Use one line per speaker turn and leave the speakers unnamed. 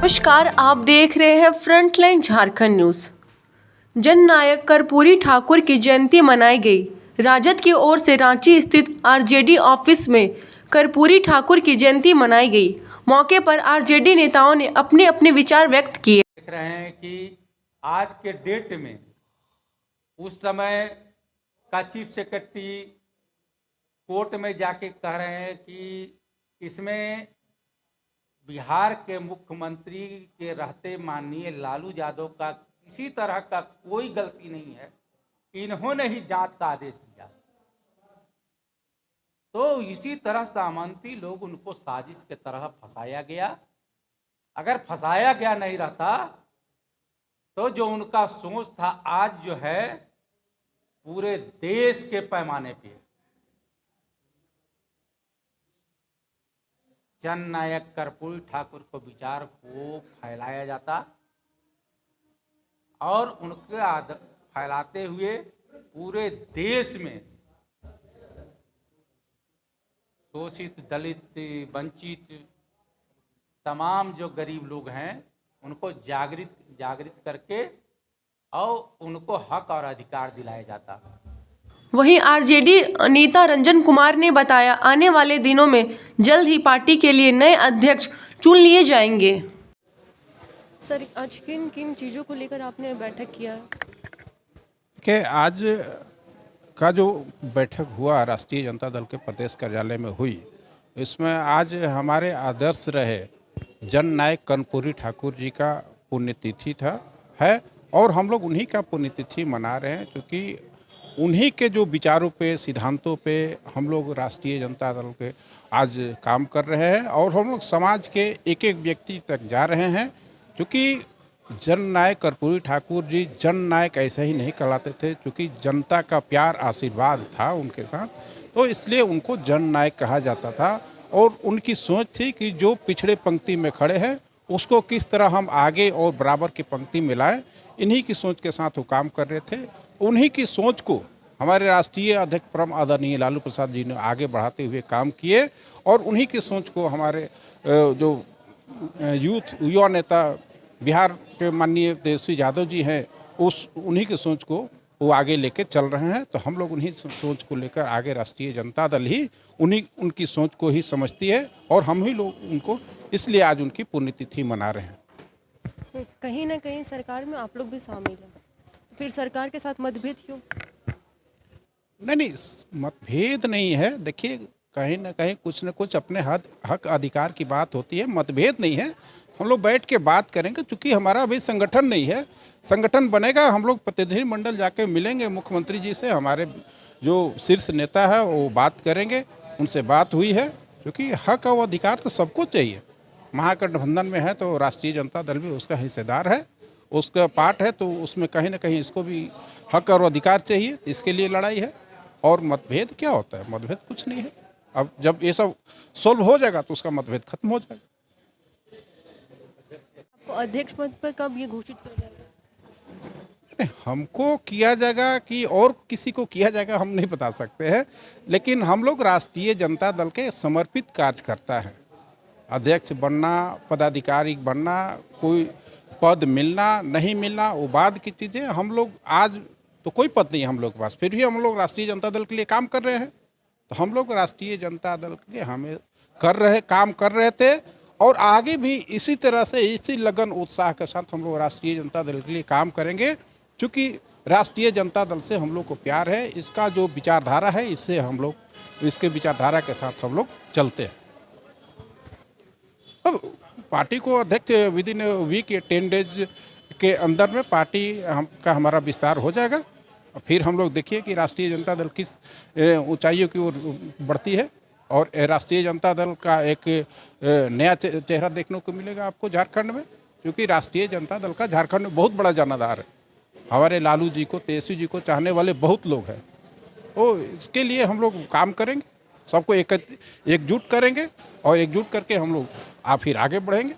नमस्कार, आप देख रहे हैं फ्रंटलाइन झारखंड न्यूज। जननायक कर्पूरी ठाकुर की जयंती मनाई गई। राजद की ओर से रांची स्थित आरजेडी ऑफिस में कर्पूरी ठाकुर की जयंती मनाई गई। मौके पर आरजेडी नेताओं ने अपने अपने विचार व्यक्त किए।
देख रहे हैं कि आज के डेट में उस समय का चीफ सेक्रेटरी कोर्ट में जाके कह रहे हैं कि इसमें बिहार के मुख्यमंत्री के रहते माननीय लालू यादव का किसी तरह का कोई गलती नहीं है, इन्होंने ही जांच का आदेश दिया। तो इसी तरह सामंती लोग उनको साजिश के तरह फंसाया गया। अगर फंसाया गया नहीं रहता तो जो उनका सोच था आज जो है पूरे देश के पैमाने पे जननायक कर्पूरी ठाकुर को विचार को फैलाया जाता और उनके फैलाते हुए पूरे देश में शोषित, दलित, वंचित तमाम जो गरीब लोग हैं उनको जागृत करके और उनको हक और अधिकार दिलाया जाता।
वहीं आरजेडी नेता रंजन कुमार ने बताया, आने वाले दिनों में जल्द ही पार्टी के लिए नए अध्यक्ष चुन लिए जाएंगे। सर, आज किन किन चीज़ों को लेकर आपने बैठक किया?
कि आज का जो बैठक हुआ राष्ट्रीय जनता दल के प्रदेश कार्यालय में हुई, इसमें आज हमारे आदर्श रहे जननायक कर्पूरी ठाकुर जी का पुण्यतिथि है और हम लोग उन्हीं का पुण्यतिथि मना रहे हैं, क्योंकि उन्हीं के जो विचारों पे, सिद्धांतों पे हम लोग राष्ट्रीय जनता दल के आज काम कर रहे हैं और हम लोग समाज के एक एक व्यक्ति तक जा रहे हैं। क्योंकि जननायक कर्पूरी ठाकुर जी जननायक ऐसे ही नहीं कहलाते थे, क्योंकि जनता का प्यार आशीर्वाद था उनके साथ, तो इसलिए उनको जननायक कहा जाता था। और उनकी सोच थी कि जो पिछड़े पंक्ति में खड़े हैं उसको किस तरह हम आगे और बराबर की पंक्ति में लाएं, इन्हीं की सोच के साथ वो काम कर रहे थे। उन्हीं की सोच को हमारे राष्ट्रीय अध्यक्ष परम आदरणीय लालू प्रसाद जी ने आगे बढ़ाते हुए काम किए और उन्हीं की सोच को हमारे जो युवा नेता बिहार के माननीय तेजस्वी यादव जी हैं, उन्हीं की सोच को वो आगे लेके चल रहे हैं। तो हम लोग उन्हीं सोच को लेकर आगे राष्ट्रीय जनता दल ही उनकी सोच को ही समझती है और हम ही लोग उनको इसलिए आज उनकी पुण्यतिथि मना रहे हैं।
कहीं ना कहीं सरकार में आप लोग भी शामिल हैं, तो फिर सरकार के साथ मतभेद क्यों?
नहीं, मतभेद नहीं है। देखिए, कहीं ना कहीं कुछ न कुछ अपने हक अधिकार की बात होती है, मतभेद नहीं है। हम लोग बैठ के बात करेंगे, क्योंकि हमारा अभी संगठन नहीं है। संगठन बनेगा, हम लोग प्रतिनिधि मंडल जाके मिलेंगे मुख्यमंत्री जी से, हमारे जो शीर्ष नेता है वो बात करेंगे, उनसे बात हुई है। क्योंकि हक और अधिकार तो सबको चाहिए। महागठबंधन में है तो राष्ट्रीय जनता दल भी उसका हिस्सेदार है, उसका पार्ट है, तो उसमें कहीं ना कहीं इसको भी हक और अधिकार चाहिए, इसके लिए लड़ाई है। और मतभेद क्या होता है? मतभेद कुछ नहीं है। अब जब ये सब सोल्व हो जाएगा तो उसका मतभेद खत्म हो जाएगा।
आपको अध्यक्ष पद पर कब ये घोषित किया जाएगा?
हमको किया जाएगा कि और किसी को किया जाएगा हम नहीं बता सकते हैं, लेकिन हम लोग राष्ट्रीय जनता दल के समर्पित कार्यकर्ता हैं। अध्यक्ष बनना, पदाधिकारी बनना, कोई पद मिलना नहीं मिलना वो बाद की चीज़ें। हम लोग आज तो कोई पद नहीं है हम लोग के पास, फिर भी हम लोग राष्ट्रीय जनता दल के लिए काम कर रहे हैं। तो हम लोग राष्ट्रीय जनता दल के लिए काम कर रहे थे और आगे भी इसी तरह से, इसी लगन उत्साह के साथ हम लोग राष्ट्रीय जनता दल के लिए काम करेंगे। क्योंकि राष्ट्रीय जनता दल से हम लोग को प्यार है, इसका जो विचारधारा है इससे हम लोग, इसके विचारधारा के साथ हम लोग चलते हैं। अब पार्टी को अध्यक्ष विद इन वीक 10 डेज के अंदर में पार्टी का हमारा विस्तार हो जाएगा। फिर हम लोग देखिए कि राष्ट्रीय जनता दल किस ऊंचाइयों की ओर बढ़ती है और राष्ट्रीय जनता दल का एक नया चेहरा देखने को मिलेगा आपको झारखंड में। क्योंकि राष्ट्रीय जनता दल का झारखंड में बहुत बड़ा जनाधार है। हमारे लालू जी को, तेजस्वी जी को चाहने वाले बहुत लोग हैं। तो इसके लिए हम लोग काम करेंगे, सबको एकजुट करेंगे और एकजुट करके हम लोग फिर आगे बढ़ेंगे।